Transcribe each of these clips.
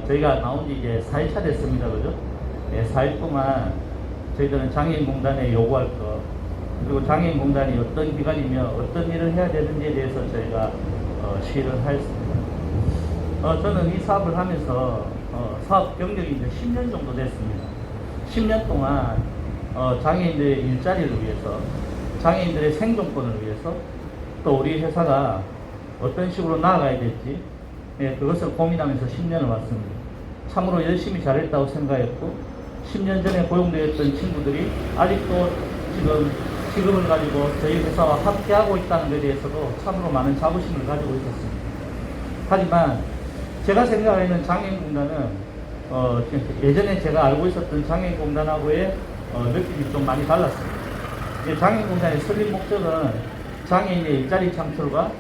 저희가 나온 지 이제 4일차 됐습니다. 그죠? 예, 4일 동안 저희들은 장애인공단에 요구할 것, 그리고 장애인공단이 어떤 기관이며 어떤 일을 해야 되는지에 대해서 저희가 시위를 하였습니다. 저는 이 사업을 하면서 사업 경력이 이제 10년 정도 됐습니다. 10년 동안 장애인들의 일자리를 위해서, 장애인들의 생존권을 위해서, 또 우리 회사가 어떤 식으로 나아가야 될지, 예, 그것을 고민하면서 10년을 왔습니다. 참으로 열심히 잘했다고 생각했고, 10년 전에 고용되었던 친구들이 아직도 지금 직업을 가지고 저희 회사와 함께하고 있다는 것에 대해서도 참으로 많은 자부심을 가지고 있었습니다. 하지만 제가 생각하는 장애인공단은 예전에 제가 알고 있었던 장애인공단하고의 느낌이 좀 많이 달랐습니다. 장애인공단의 설립 목적은 장애인의 일자리 창출과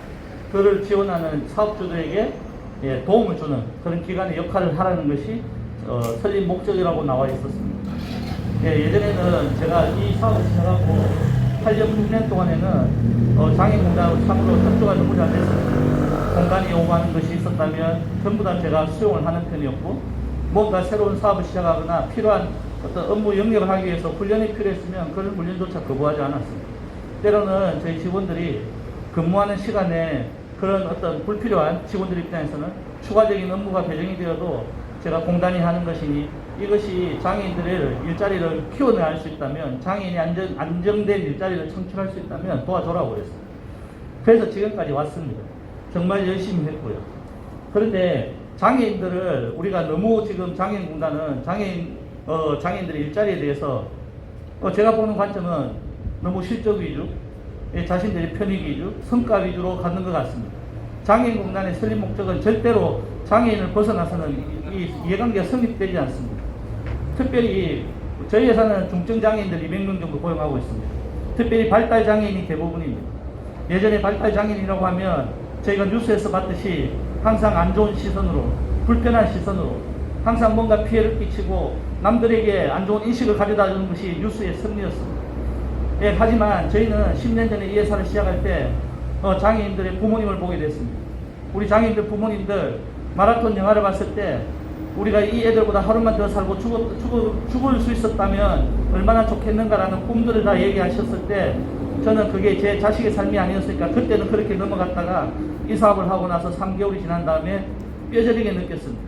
그를 지원하는 사업주들에게 도움을 주는 그런 기관의 역할을 하라는 것이 설립 목적이라고 나와 있었습니다. 예전에는 제가 이 사업을 시작하고 8년, 6년 동안에는 장애인공단하고 참으로 협조가 너무 잘 됐습니다. 공단이 요구하는 것이 있었다면 전부 다 제가 수용을 하는 편이었고, 뭔가 새로운 사업을 시작하거나 필요한 어떤 업무 영역을 하기 위해서 훈련이 필요했으면 그런 훈련조차 거부하지 않았습니다. 때로는 저희 직원들이 근무하는 시간에 그런 어떤 불필요한 직원들 입장에서는 추가적인 업무가 배정이 되어도 제가 공단이 하는 것이니 이것이 장애인들의 일자리를 키워내갈 수 있다면, 장애인이 안정된 일자리를 창출할 수 있다면 도와줘라고 그랬습니다. 그래서 지금까지 왔습니다. 정말 열심히 했고요. 그런데 장애인들을 우리가 너무 지금 장애인공단은 장애인들의 일자리에 대해서 제가 보는 관점은 너무 실적 위주, 자신들의 편익 위주, 성과 위주로 갖는 것 같습니다. 장애인공단의 설립 목적은 절대로 장애인을 벗어나서는 이 이해관계가 성립되지 않습니다. 특별히 저희 회사는 중증장애인들 200명 정도 고용하고 있습니다. 특별히 발달장애인이 대부분입니다. 예전에 발달장애인이라고 하면 저희가 뉴스에서 봤듯이 항상 안 좋은 시선으로, 불편한 시선으로 항상 뭔가 피해를 끼치고 남들에게 안 좋은 인식을 가져다 주는 것이 뉴스의 승리였습니다. 하지만 저희는 10년 전에 이 회사를 시작할 때 장애인들의 부모님을 보게 됐습니다. 우리 장애인들 부모님들 마라톤 영화를 봤을 때 우리가 이 애들보다 하루만 더 살고 죽을 수 있었다면 얼마나 좋겠는가라는 꿈들을 다 얘기하셨을 때 저는 그게 제 자식의 삶이 아니었으니까 그때는 그렇게 넘어갔다가 이 사업을 하고 나서 3개월이 지난 다음에 뼈저리게 느꼈습니다.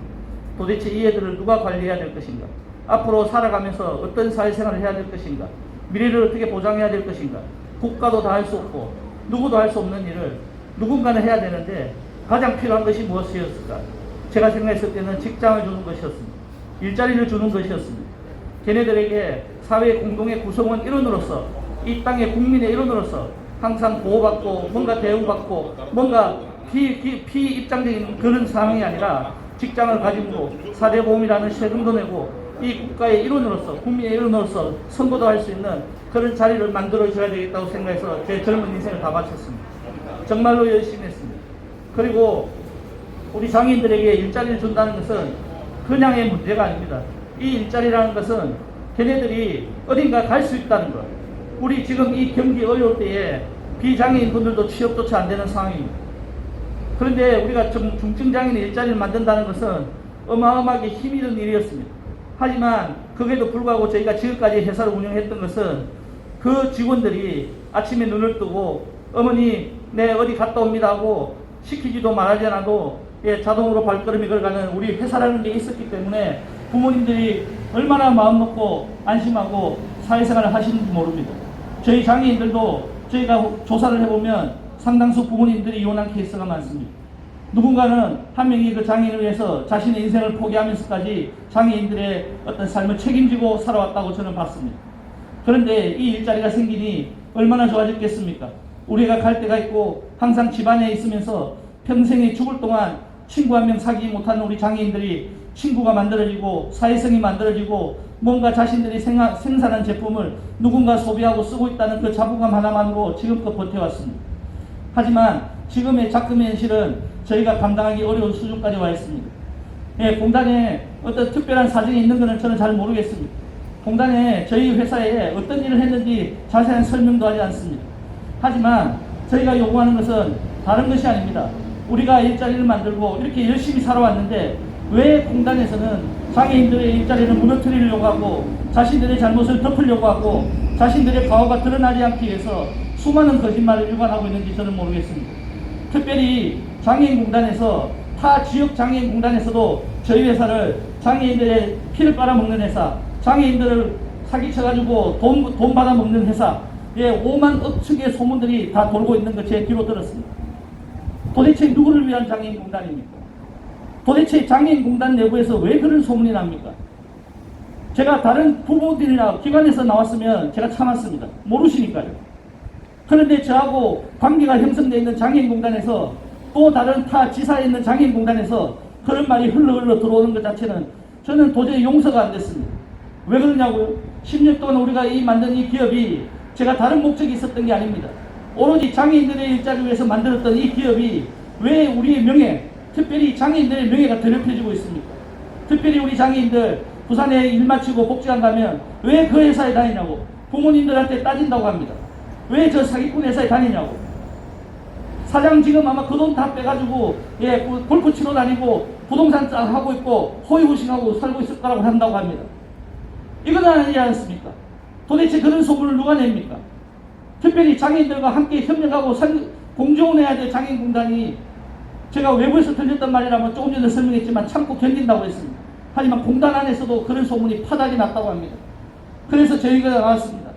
도대체 이 애들을 누가 관리해야 될 것인가? 앞으로 살아가면서 어떤 사회생활을 해야 될 것인가? 미래를 어떻게 보장해야 될 것인가? 국가도 다 할 수 없고 누구도 할 수 없는 일을 누군가는 해야 되는데 가장 필요한 것이 무엇이었을까? 제가 생각했을 때는 직장을 주는 것이었습니다. 일자리를 주는 것이었습니다. 걔네들에게 사회 공동의 구성원 일원으로서, 이 땅의 국민의 일원으로서 항상 보호받고 뭔가 대우받고 뭔가 비입장적인 그런 상황이 아니라 직장을 가지고 사대보험이라는 세금도 내고 이 국가의 일원으로서, 국민의 일원으로서 선거도 할 수 있는 그런 자리를 만들어줘야 되겠다고 생각해서 제 젊은 인생을 다 바쳤습니다. 정말로 열심히 했습니다. 그리고 우리 장애인들에게 일자리를 준다는 것은 그냥의 문제가 아닙니다. 이 일자리라는 것은 걔네들이 어딘가 갈 수 있다는 것. 우리 지금 이 경기 어려울 때에 비장애인 분들도 취업조차 안 되는 상황입니다. 그런데 우리가 중증장애인 일자리를 만든다는 것은 어마어마하게 힘이 든 일이었습니다. 하지만 그에도 불구하고 저희가 지금까지 회사를 운영했던 것은 그 직원들이 아침에 눈을 뜨고 어머니 네 어디 갔다 옵니다 하고 시키지도 말하지 않아도 자동으로 발걸음이 걸어가는 우리 회사라는 게 있었기 때문에 부모님들이 얼마나 마음 놓고 안심하고 사회생활을 하시는지 모릅니다. 저희 장애인들도 저희가 조사를 해보면 상당수 부모님들이 이혼한 케이스가 많습니다. 누군가는 한 명이 그 장애인을 위해서 자신의 인생을 포기하면서까지 장애인들의 어떤 삶을 책임지고 살아왔다고 저는 봤습니다. 그런데 이 일자리가 생기니 얼마나 좋아졌겠습니까? 우리가 갈 데가 있고 항상 집안에 있으면서 평생에 죽을 동안 친구 한 명 사귀지 못하는 우리 장애인들이 친구가 만들어지고 사회성이 만들어지고 뭔가 자신들이 생산한 제품을 누군가 소비하고 쓰고 있다는 그 자부감 하나만으로 지금껏 버텨왔습니다. 하지만 지금의 작금의 현실은 저희가 감당하기 어려운 수준까지 와 있습니다. 공단에 어떤 특별한 사정이 있는 것은 저는 잘 모르겠습니다. 공단에 저희 회사에 어떤 일을 했는지 자세한 설명도 하지 않습니다. 하지만 저희가 요구하는 것은 다른 것이 아닙니다. 우리가 일자리를 만들고 이렇게 열심히 살아왔는데 왜 공단에서는 장애인들의 일자리를 무너뜨리려고 하고 자신들의 잘못을 덮으려고 하고 자신들의 과오가 드러나지 않기 위해서 수많은 거짓말을 일관하고 있는지 저는 모르겠습니다. 특별히 장애인공단에서 타 지역 장애인공단에서도 저희 회사를 장애인들의 피를 빨아먹는 회사, 장애인들을 사기쳐가지고 돈 받아먹는 회사, 5만 억측의 소문들이 다 돌고 있는 거 제 귀로 들었습니다. 도대체 누구를 위한 장애인공단입니까? 도대체 장애인공단 내부에서 왜 그런 소문이 납니까? 제가 다른 부모들이나 기관에서 나왔으면 제가 참았습니다. 모르시니까요. 그런데 저하고 관계가 형성되어 있는 장애인공단에서 또 다른 타 지사에 있는 장애인공단에서 그런 말이 흘러 들어오는 것 자체는 저는 도저히 용서가 안 됐습니다. 왜 그러냐고요? 10년 동안 우리가 만든 이 기업이 제가 다른 목적이 있었던 게 아닙니다. 오로지 장애인들의 일자리를 위해서 만들었던 이 기업이 왜 우리의 명예, 특별히 장애인들의 명예가 더럽혀지고 있습니까? 특별히 우리 장애인들 부산에 일 마치고 복지관 가면 왜 그 회사에 다니냐고 부모님들한테 따진다고 합니다. 왜 저 사기꾼 회사에 다니냐고. 사장 지금 아마 그 돈 다 빼가지고 골프 치러 다니고 부동산 하고 있고 호의호식하고 살고 있을 거라고 한다고 합니다. 이건 아니지 않습니까? 도대체 그런 소문을 누가 냅니까? 특별히 장애인들과 함께 협력하고 공존해야 될 장애인공단이 제가 외부에서 들렸던 말이라면 조금 전에 설명했지만 참고 견딘다고 했습니다. 하지만 공단 안에서도 그런 소문이 파닥이 났다고 합니다. 그래서 저희가 나왔습니다.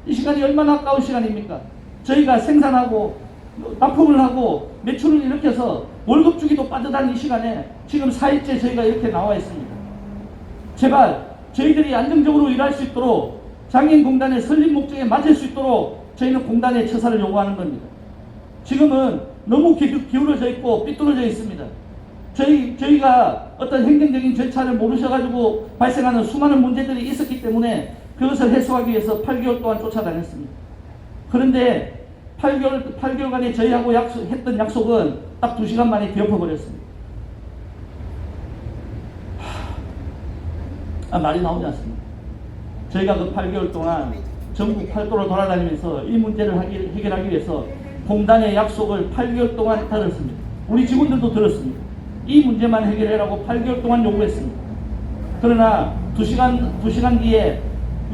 이 시간이 얼마나 아까운 시간입니까? 저희가 생산하고 납품을 하고 매출을 일으켜서 월급 주기도 빠듯한 이 시간에 지금 4일째 저희가 이렇게 나와 있습니다. 제발 저희들이 안정적으로 일할 수 있도록 장애인공단의 설립 목적에 맞을 수 있도록 저희는 공단의 처사를 요구하는 겁니다. 지금은 너무 기울어져 있고 삐뚤어져 있습니다. 저희가 어떤 행정적인 절차를 모르셔가지고 발생하는 수많은 문제들이 있었기 때문에 그것을 해소하기 위해서 8개월 동안 쫓아다녔습니다. 그런데 8개월간에 저희하고 했던 약속은 딱 2시간 만에 뒤엎어버렸습니다. 말이 나오지 않습니다. 저희가 그 8개월 동안 전국 팔도를 돌아다니면서 이 문제를 해결하기 위해서 공단의 약속을 8개월 동안 들었습니다. 우리 직원들도 들었습니다. 이 문제만 해결해라고 8개월 동안 요구했습니다. 그러나 2시간 뒤에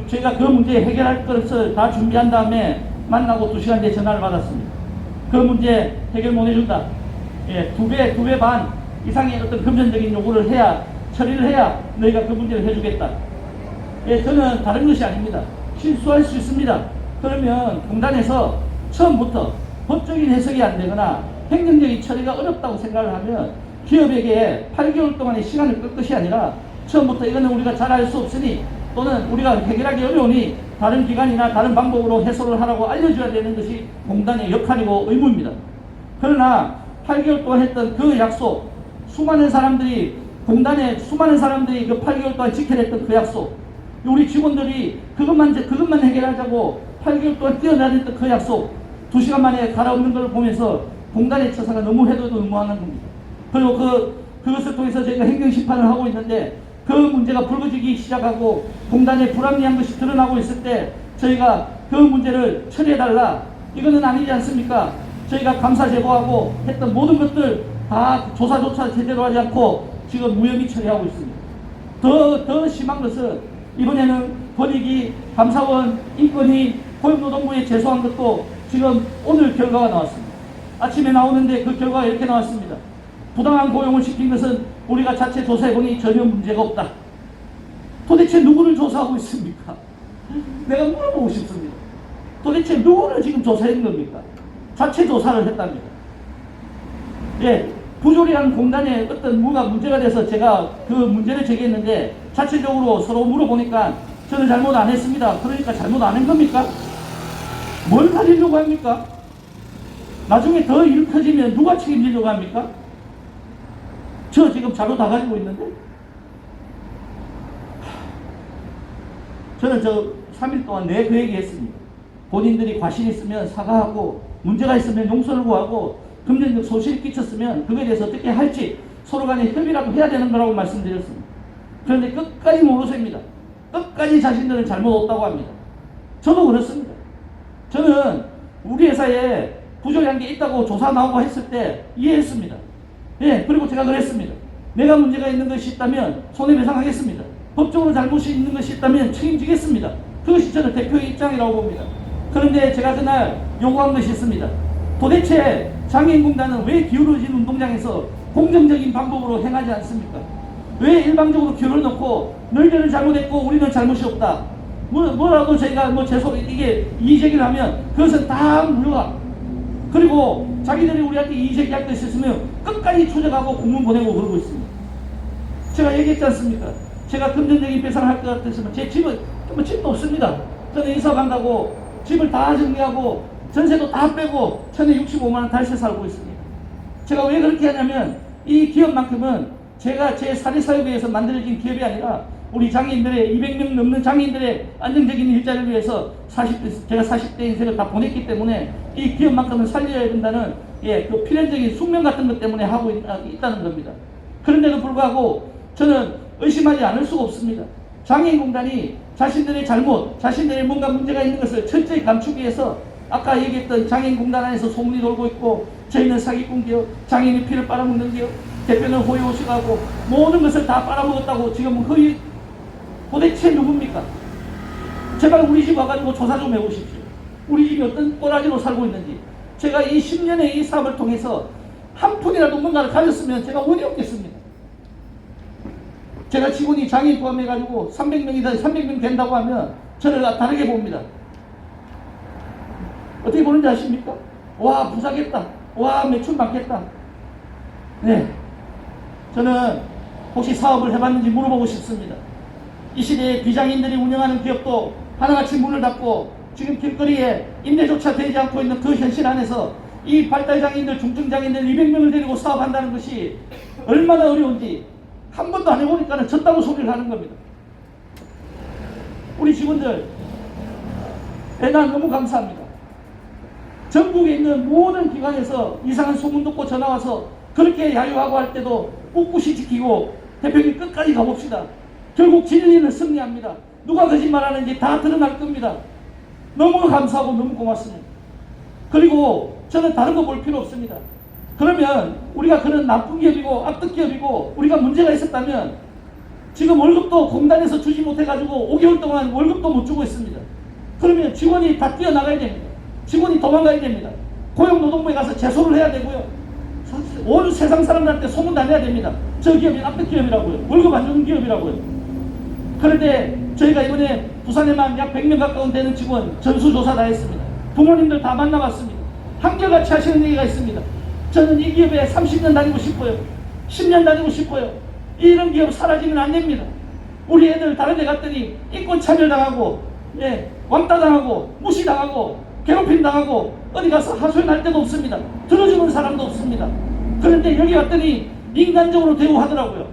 저희가 그 문제 해결할 것을 다 준비한 다음에 만나고 2시간 뒤에 전화를 받았습니다. 그 문제 해결 못 해준다. 2배 반 이상의 어떤 금전적인 요구를 해야, 처리를 해야 너희가 그 문제를 해주겠다. 저는 다른 것이 아닙니다. 실수할 수 있습니다. 그러면 공단에서 처음부터 법적인 해석이 안 되거나 행정적인 처리가 어렵다고 생각을 하면 기업에게 8개월 동안의 시간을 끌 것이 아니라 처음부터 이거는 우리가 잘할 수 없으니 또는 우리가 해결하기 어려우니 다른 기관이나 다른 방법으로 해소를 하라고 알려줘야 되는 것이 공단의 역할이고 의무입니다. 그러나 8개월 동안 했던 그 약속, 수많은 사람들이 그 8개월 동안 지켜냈던 그 약속, 우리 직원들이 그것만 해결하자고 8개월 동안 뛰어다녔던 그 약속, 2시간 만에 갈아엎는 걸 보면서 공단의 처사가 너무 해도 너무하는 겁니다. 그리고 그것을 통해서 저희가 행정심판을 하고 있는데 그 문제가 불거지기 시작하고 공단에 불합리한 것이 드러나고 있을 때 저희가 그 문제를 처리해달라. 이거는 아니지 않습니까? 저희가 감사 제보하고 했던 모든 것들 다 조사조차 제대로 하지 않고 지금 무혐의 처리하고 있습니다. 더 심한 것은 이번에는 권익위, 감사원, 인권위, 고용노동부에 제소한 것도 지금 오늘 결과가 나왔습니다. 아침에 나오는데 그 결과가 이렇게 나왔습니다. 부당한 고용을 시킨 것은 우리가 자체 조사해보니 전혀 문제가 없다. 도대체 누구를 조사하고 있습니까? 내가 물어보고 싶습니다. 도대체 누구를 지금 조사한 겁니까? 자체 조사를 했답니다. 부조리한 공단에 어떤 문제가 돼서 제가 그 문제를 제기했는데 자체적으로 서로 물어보니까 저는 잘못 안 했습니다. 그러니까 잘못 안 한 겁니까? 뭘 가지려고 합니까? 나중에 더 일 커지면 누가 책임지려고 합니까? 저 지금 자료 다 가지고 있는데? 저는 3일 동안 그 얘기 했습니다. 본인들이 과실이 있으면 사과하고 문제가 있으면 용서를 구하고 금전적 손실이 끼쳤으면 그거에 대해서 어떻게 할지 서로 간에 협의라도 해야 되는 거라고 말씀드렸습니다. 그런데 끝까지 모르십니다. 끝까지 자신들은 잘못 없다고 합니다. 저도 그렇습니다. 저는 우리 회사에 부조리한 게 있다고 조사 나오고 했을 때 이해했습니다. 그리고 제가 그랬습니다. 내가 문제가 있는 것이 있다면 손해배상하겠습니다. 법적으로 잘못이 있는 것이 있다면 책임지겠습니다. 그것이 저는 대표의 입장이라고 봅니다. 그런데 제가 그날 요구한 것이 있습니다. 도대체 장애인공단은 왜 기울어진 운동장에서 공정적인 방법으로 행하지 않습니까? 왜 일방적으로 기울여 놓고 너희들은 잘못했고 우리는 잘못이 없다. 뭐라도 저희가 이게 이의제기를 하면 그것은 다 물러가. 그리고 자기들이 우리한테 이의제기할 거 있었으면 끝까지 추적하고 공문 보내고 그러고 있습니다. 제가 얘기했지 않습니까? 제가 금전적인 배상을 할 것 같았으면 제 집은 집도 없습니다. 저는 이사 간다고 집을 다 정리하고 전세도 다 빼고 1065만 원 달세 살고 있습니다. 제가 왜 그렇게 하냐면 이 기업만큼은 제가 제 사례사업에 의해서 만들어진 기업이 아니라 우리 장애인들의 200명 넘는 장애인들의 안정적인 일자리를 위해서 제가 40대 인생을 다 보냈기 때문에 이 기업만큼은 살려야 된다는 그 필연적인 숙명 같은 것 때문에 하고 있다는 겁니다. 그런데도 불구하고 저는 의심하지 않을 수가 없습니다. 장애인공단이 자신들의 잘못, 자신들의 뭔가 문제가 있는 것을 철저히 감추기 위해서 아까 얘기했던 장애인공단 안에서 소문이 돌고 있고 저희는 사기꾼 기업, 장애인의 피를 빨아먹는 기업, 대표는 호의호식하고 모든 것을 다 빨아먹었다고 지금은 거의 도대체 누굽니까? 제발 우리 집 와가지고 조사 좀 해보십시오. 우리 집이 어떤 꼬라지로 살고 있는지. 제가 이 10년의 이 사업을 통해서 한 푼이라도 뭔가를 가졌으면 제가 어디 없겠습니다. 제가 직원이 장애인 포함해가지고 300명 된다고 하면 저를 다르게 봅니다. 어떻게 보는지 아십니까? 와, 부자겠다. 와, 매출 많겠다. 네. 저는 혹시 사업을 해봤는지 물어보고 싶습니다. 이 시대에 비장애인들이 운영하는 기업도 하나같이 문을 닫고 지금 길거리에 임대조차 되지 않고 있는 그 현실 안에서 이 발달장애인들, 중증장애인들 200명을 데리고 사업한다는 것이 얼마나 어려운지 한 번도 안 해보니까는 졌다고 소리를 하는 겁니다. 우리 직원들, 난 너무 감사합니다. 전국에 있는 모든 기관에서 이상한 소문 듣고 전화와서 그렇게 야유하고 할 때도 꿋꿋이 지키고 대표님 끝까지 가봅시다. 결국 진리는 승리합니다. 누가 거짓말하는지 다 드러날 겁니다. 너무 감사하고 너무 고맙습니다. 그리고 저는 다른 거 볼 필요 없습니다. 그러면 우리가 그런 나쁜 기업이고 악덕 기업이고 우리가 문제가 있었다면 지금 월급도 공단에서 주지 못해가지고 5개월 동안 월급도 못 주고 있습니다. 그러면 직원이 다 뛰어나가야 됩니다. 직원이 도망가야 됩니다. 고용노동부에 가서 제소를 해야 되고요. 온 세상 사람들한테 소문 다내야 됩니다. 저 기업이 악덕 기업이라고요. 월급 안 주는 기업이라고요. 그런데 저희가 이번에 부산에만 약 100명 가까운 되는 직원 전수조사 다 했습니다. 부모님들 다 만나봤습니다. 한결같이 하시는 얘기가 있습니다. 저는 이 기업에 30년 다니고 싶어요. 10년 다니고 싶어요. 이런 기업 사라지면 안 됩니다. 우리 애들 다른 데 갔더니 인권 차별당하고 왕따 당하고 무시당하고 괴롭힘 당하고 어디 가서 하소연할 데도 없습니다. 들어주는 사람도 없습니다. 그런데 여기 왔더니 인간적으로 대우하더라고요.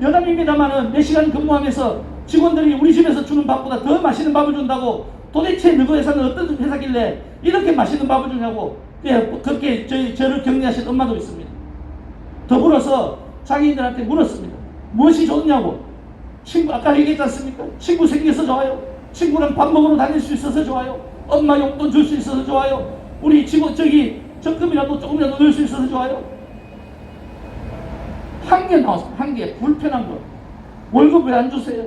여담입니다만은 4시간 근무하면서 직원들이 우리 집에서 주는 밥보다 더 맛있는 밥을 준다고 도대체 너희 회사는 어떤 회사길래 이렇게 맛있는 밥을 주냐고 그렇게 저를 격려하신 엄마도 있습니다. 더불어서 장애인들한테 물었습니다. 무엇이 좋냐고. 친구 아까 얘기했지 않습니까? 친구 생겨서 좋아요. 친구랑 밥 먹으러 다닐 수 있어서 좋아요. 엄마 용돈 줄 수 있어서 좋아요. 우리 직원 적금이라도 조금이라도 넣을 수 있어서 좋아요. 한 개 나왔습니다. 한 개. 불편한 거. 월급 왜 안 주세요?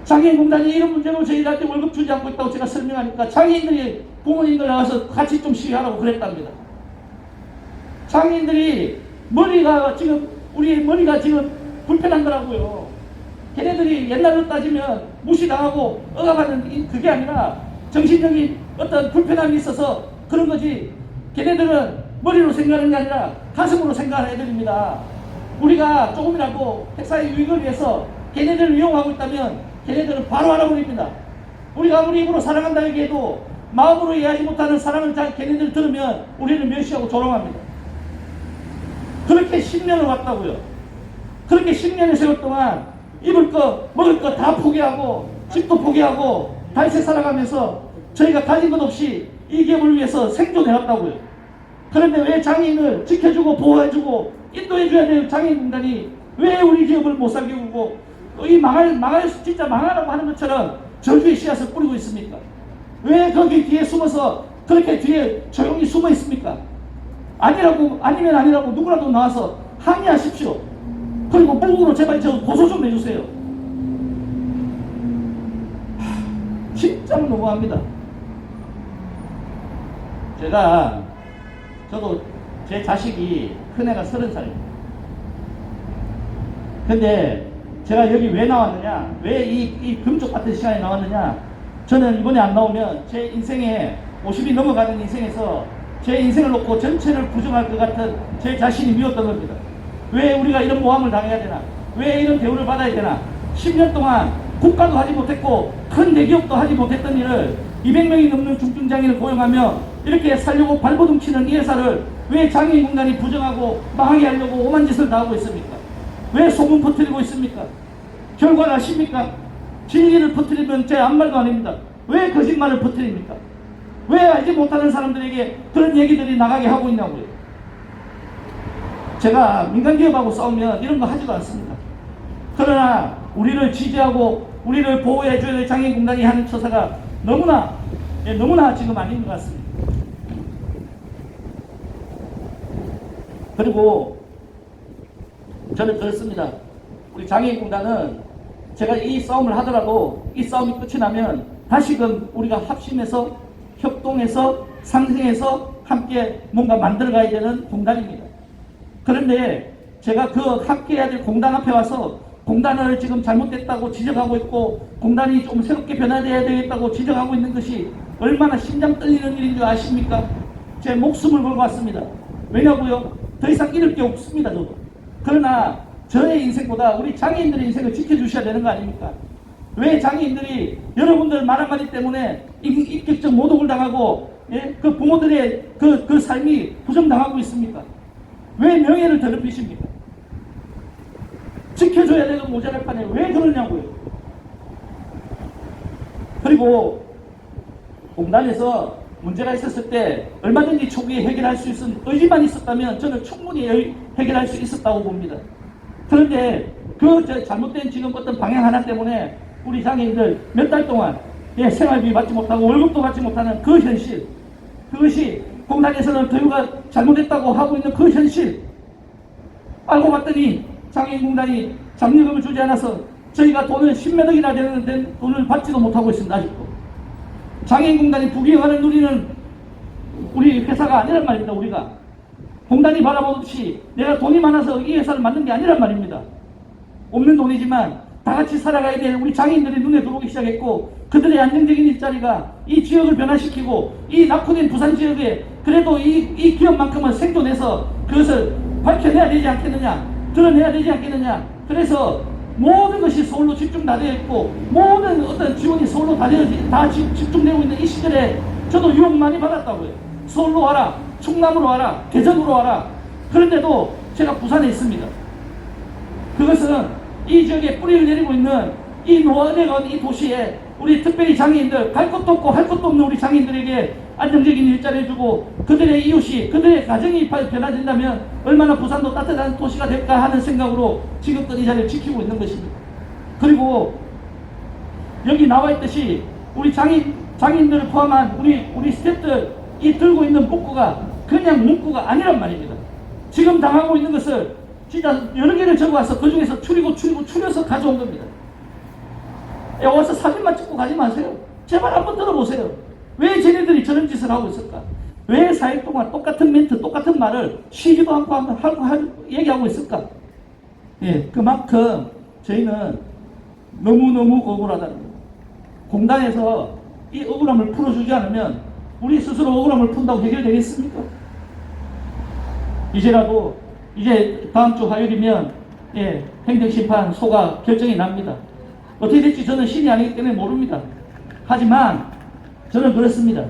장애인공단이 이런 문제로 저희들한테 월급 주지 않고 있다고 제가 설명하니까 장애인들이 부모님들 나가서 같이 좀 시위하라고 그랬답니다. 장애인들이 우리 머리가 지금 불편한 거라고요. 걔네들이 옛날로 따지면 무시당하고 억압하는 그게 아니라 정신적인 어떤 불편함이 있어서 그런 거지. 걔네들은 머리로 생각하는 게 아니라 가슴으로 생각하는 애들입니다. 우리가 조금이라도 회사의 유익을 위해서 걔네들을 이용하고 있다면 걔네들은 바로 알아버립니다. 우리가 아무리 입으로 사랑한다 얘기해도 마음으로 이해하지 못하는 사랑을 걔네들 들으면 우리는 멸시하고 조롱합니다. 그렇게 10년을 왔다고요. 그렇게 10년의 세월 동안 입을 거 먹을 거 다 포기하고 집도 포기하고 달새 살아가면서 저희가 가진 것 없이 이 기업을 위해서 생존해왔다고요. 그런데 왜 장애인을 지켜주고 보호해주고 인도해줘야 될 장애인공단이 왜 우리 기업을 못 살게 구고 이 진짜 망하라고 하는 것처럼 저주의 씨앗을 뿌리고 있습니까? 왜 거기 뒤에 숨어서 그렇게 뒤에 조용히 숨어 있습니까? 아니라고, 아니면 아니라고 누구라도 나와서 항의하십시오. 그리고 무고로 제발 저 고소 좀 해주세요. 진짜로 너무합니다. 저도 제 자식이 큰애가 30살입니다. 근데 제가 여기 왜 나왔느냐, 왜 이 금쪽 같은 시간에 나왔느냐, 저는 이번에 안 나오면 제 인생에 50이 넘어가는 인생에서 제 인생을 놓고 전체를 부정할 것 같은 제 자신이 미웠던 겁니다. 왜 우리가 이런 모함을 당해야 되나, 왜 이런 대우를 받아야 되나. 10년 동안 국가도 하지 못했고 큰 대기업도 하지 못했던 일을 200명이 넘는 중증장애를 고용하며 이렇게 살려고 발버둥 치는 이 회사를 왜 장애인공단이 부정하고 망하게 하려고 오만 짓을 다 하고 있습니까? 왜 소문 퍼뜨리고 있습니까? 결과를 아십니까? 진리를 퍼뜨리면 제 아무 말도 아닙니다. 왜 거짓말을 퍼뜨립니까? 왜 알지 못하는 사람들에게 그런 얘기들이 나가게 하고 있냐고요. 제가 민간기업하고 싸우면 이런 거 하지도 않습니다. 그러나 우리를 지지하고 우리를 보호해줘야 될 장애인공단이 하는 처사가 너무나 지금 아닌 것 같습니다. 그리고 저는 그렇습니다. 우리 장애인공단은 제가 이 싸움을 하더라도 이 싸움이 끝이 나면 다시금 우리가 합심해서 협동해서 상생해서 함께 뭔가 만들어가야 되는 공단입니다. 그런데 제가 그 함께 해야 될 공단 앞에 와서 공단을 지금 잘못됐다고 지적하고 있고 공단이 좀 새롭게 변화되어야 되겠다고 지적하고 있는 것이 얼마나 심장 떨리는 일인 줄 아십니까? 제 목숨을 걸고 왔습니다. 왜냐고요? 더 이상 잃을 게 없습니다. 저도. 그러나 저의 인생보다 우리 장애인들의 인생을 지켜주셔야 되는 거 아닙니까? 왜 장애인들이 여러분들 말 한마디 때문에 인격적 모독을 당하고 그 부모들의 그 삶이 부정당하고 있습니까? 왜 명예를 더럽히십니까? 지켜줘야 되는 모자랄 판에 왜 그러냐고요. 그리고 공단에서 문제가 있었을 때 얼마든지 초기에 해결할 수 있는 의지만 있었다면 저는 충분히 해결할 수 있었다고 봅니다. 그런데 그 잘못된 지금 어떤 방향 하나 때문에 우리 장애인들 몇 달 동안 생활비 받지 못하고 월급도 받지 못하는 그 현실, 그것이 공단에서는 교육가 잘못했다고 하고 있는 그 현실, 알고 봤더니 장애인공단이 장려금을 주지 않아서 저희가 돈을 10몇 억이나 되는 돈을 받지도 못하고 있습니다. 아직도. 장애인공단이 부귀영화를 누리는 우리 회사가 아니란 말입니다. 우리가 공단이 바라보듯이 내가 돈이 많아서 이 회사를 만든 게 아니란 말입니다. 없는 돈이지만 다 같이 살아가야 될 우리 장애인들이 눈에 들어오기 시작했고 그들의 안정적인 일자리가 이 지역을 변화시키고 이 낙후된 부산 지역에 그래도 이 기업만큼은 생존해서 그것을 밝혀내야 되지 않겠느냐, 드러내야 되지 않겠느냐. 그래서 모든 것이 서울로 집중 다 되어 있고 모든 어떤 지원이 서울로 다 집중되고 있는 이 시절에 저도 유혹 많이 받았다고요. 서울로 와라, 충남으로 와라, 대전으로 와라. 그런데도 제가 부산에 있습니다. 그것은 이 지역에 뿌리를 내리고 있는 이 노안해간 이 도시에 우리 특별히 장애인들, 갈 것도 없고 할 것도 없는 우리 장애인들에게 안정적인 일자리를 주고 그들의 이웃이, 그들의 가정이 변화된다면 얼마나 부산도 따뜻한 도시가 될까 하는 생각으로 지금껏 이 자리를 지키고 있는 것입니다. 그리고 여기 나와 있듯이 우리 장애인들을 포함한 우리 스태프들 이 들고 있는 문구가 그냥 문구가 아니란 말입니다. 지금 당하고 있는 것을 진짜 여러 개를 적어와서 그 중에서 추려서 가져온 겁니다. 와서 사진만 찍고 가지 마세요. 제발 한번 들어보세요. 왜 쟤네들이 저런 짓을 하고 있을까? 왜 4일 동안 똑같은 멘트, 똑같은 말을 쉬지도 않고 얘기하고 있을까? 그만큼 저희는 너무너무 억울하다는 거예요. 공단에서 이 억울함을 풀어주지 않으면 우리 스스로 억울함을 푼다고 해결되겠습니까? 이제 다음 주 화요일이면 행정심판 소가 결정이 납니다. 어떻게 될지 저는 신이 아니기 때문에 모릅니다. 하지만 저는 그렇습니다.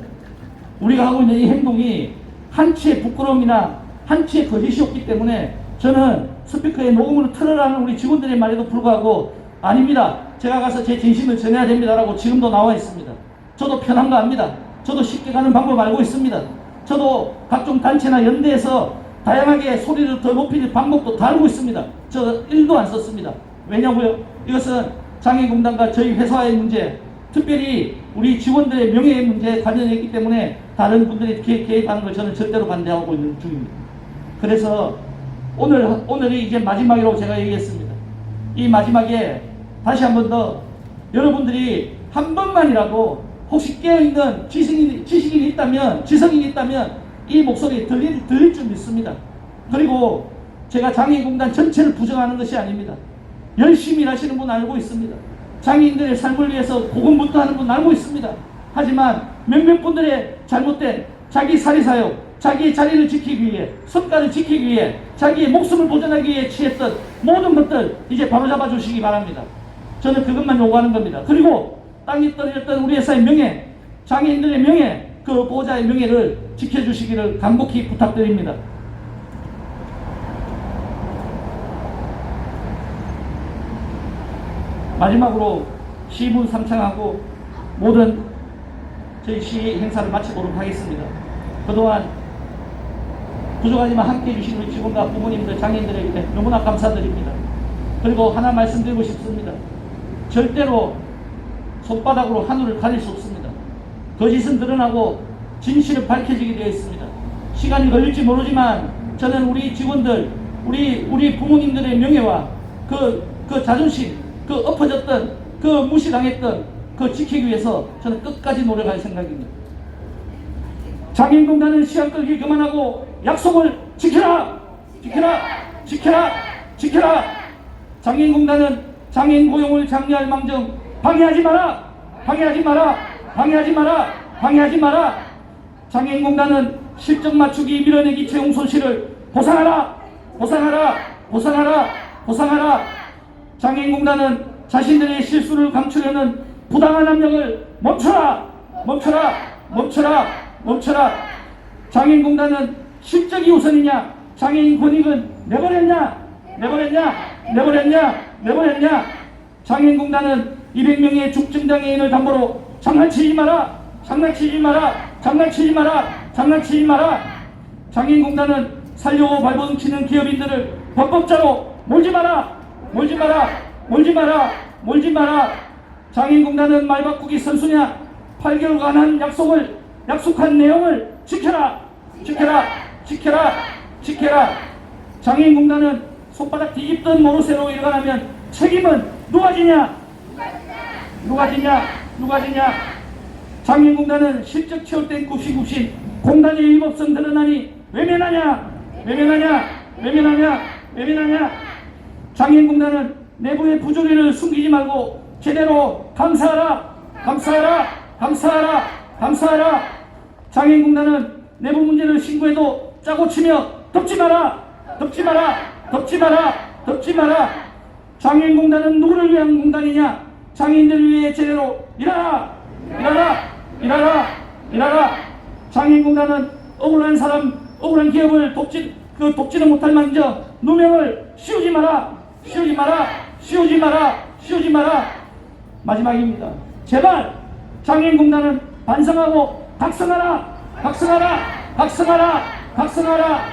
우리가 하고 있는 이 행동이 한치의 부끄러움이나 한치의 거짓이 없기 때문에 저는 스피커에 녹음으로 틀어라는 우리 직원들의 말에도 불구하고 아닙니다. 제가 가서 제 진심을 전해야 됩니다라고 지금도 나와 있습니다. 저도 편한 거 압니다. 저도 쉽게 가는 방법 알고 있습니다. 저도 각종 단체나 연대에서 다양하게 소리를 더 높이는 방법도 다 알고 있습니다. 저 1도 안 썼습니다. 왜냐고요? 이것은 장애인공단과 저희 회사의 문제, 특별히 우리 직원들의 명예 문제에 관련했기 때문에 다른 분들이 개입하는 걸 저는 절대로 반대하고 있는 중입니다. 그래서 오늘이 이제 마지막이라고 제가 얘기했습니다. 이 마지막에 다시 한 번 더 여러분들이 한 번만이라도 혹시 깨어있는 지식인이 있다면, 지성인이 있다면 이 목소리 들릴 줄 믿습니다. 그리고 제가 장애인공단 전체를 부정하는 것이 아닙니다. 열심히 일하시는 분 알고 있습니다. 장애인들의 삶을 위해서 고군분투하는 분 알고 있습니다. 하지만 몇몇 분들의 잘못된 자기 사리사욕, 자기의 자리를 지키기 위해, 성과를 지키기 위해, 자기의 목숨을 보존하기 위해 취했던 모든 것들 이제 바로잡아 주시기 바랍니다. 저는 그것만 요구하는 겁니다. 그리고 땅이 떨어졌던 우리 회사의 명예, 장애인들의 명예, 그 보호자의 명예를 지켜주시기를 간곡히 부탁드립니다. 마지막으로 시문 상창하고 모든 저희 시 행사를 마치도록 하겠습니다. 그동안 부족하지만 함께해 주신 우리 직원과 부모님들, 장애인들에게 너무나 감사드립니다. 그리고 하나 말씀드리고 싶습니다. 절대로 손바닥으로 하늘을 가릴 수 없습니다. 거짓은 드러나고 진실은 밝혀지게 되어 있습니다. 시간이 걸릴지 모르지만 저는 우리 직원들, 우리 부모님들의 명예와 그 자존심, 그 엎어졌던, 그 무시당했던 그 지키기 위해서 저는 끝까지 노력할 생각입니다. 장애인공단은 시간 끌기 그만하고 약속을 지켜라! 지켜라! 지켜라! 지켜라! 장애인공단은 장애인 고용을 장려할 망정 방해하지 마라! 방해하지 마라! 방해하지 마라! 방해하지 마라! 장애인공단은 실적 맞추기 밀어내기 채용 손실을 보상하라! 보상하라! 보상하라! 보상하라! 장애인공단은 자신들의 실수를 감추려는 부당한 압력을 멈춰라! 멈춰라! 멈춰라! 멈춰라! 장애인공단은 실적이 우선이냐? 장애인 권익은 내버렸냐? 내버렸냐? 내버렸냐? 내버렸냐? 장애인공단은 200명의 중증장애인을 담보로 장난치지 마라! 장난치지 마라! 장난치지 마라! 장난치지 마라! 장애인공단은 살려고 발버둥치는 기업인들을 범법자로 몰지 마라! 몰지 마라! 몰지 마라! 몰지 마라! 장애인공단은 말 바꾸기 선수냐? 8개월간 한 약속한 내용을 지켜라! 지켜라! 지켜라! 지켜라! 장애인공단은 손바닥 뒤집던 모르쇠로 일관하면 책임은 누가 지냐? 누가 지냐? 누가 지냐? 장애인공단은 실적 채울된 굽신굽신 공단의 위법성 드러나니 외면하냐? 외면하냐? 외면하냐? 외면하냐? 장애인공단은 내부의 부조리를 숨기지 말고 제대로 감사하라! 감사하라! 감사하라! 감사하라! 장애인공단은 내부 문제를 신고해도 짜고 치며 덮지 마라! 덮지 마라! 덮지 마라! 덮지 마라! 장애인공단은 누구를 위한 공단이냐? 장애인들을 위해 제대로 일하라! 일하라! 일하라! 일하라! 장애인공단은 억울한 사람, 억울한 기업을 돕지는 못할 망정 누명을 씌우지 마라! 씌우지 마라! 씌우지 마라! 씌우지 마라! 마지막입니다. 제발 장애인공단은 반성하고 각성하라! 각성하라! 각성하라! 각성하라!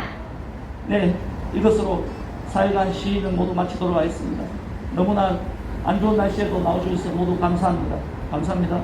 네, 이것으로 4일간 시위를 모두 마치도록 하겠습니다. 너무나 안 좋은 날씨에도 나와주셔서 모두 감사합니다. 감사합니다.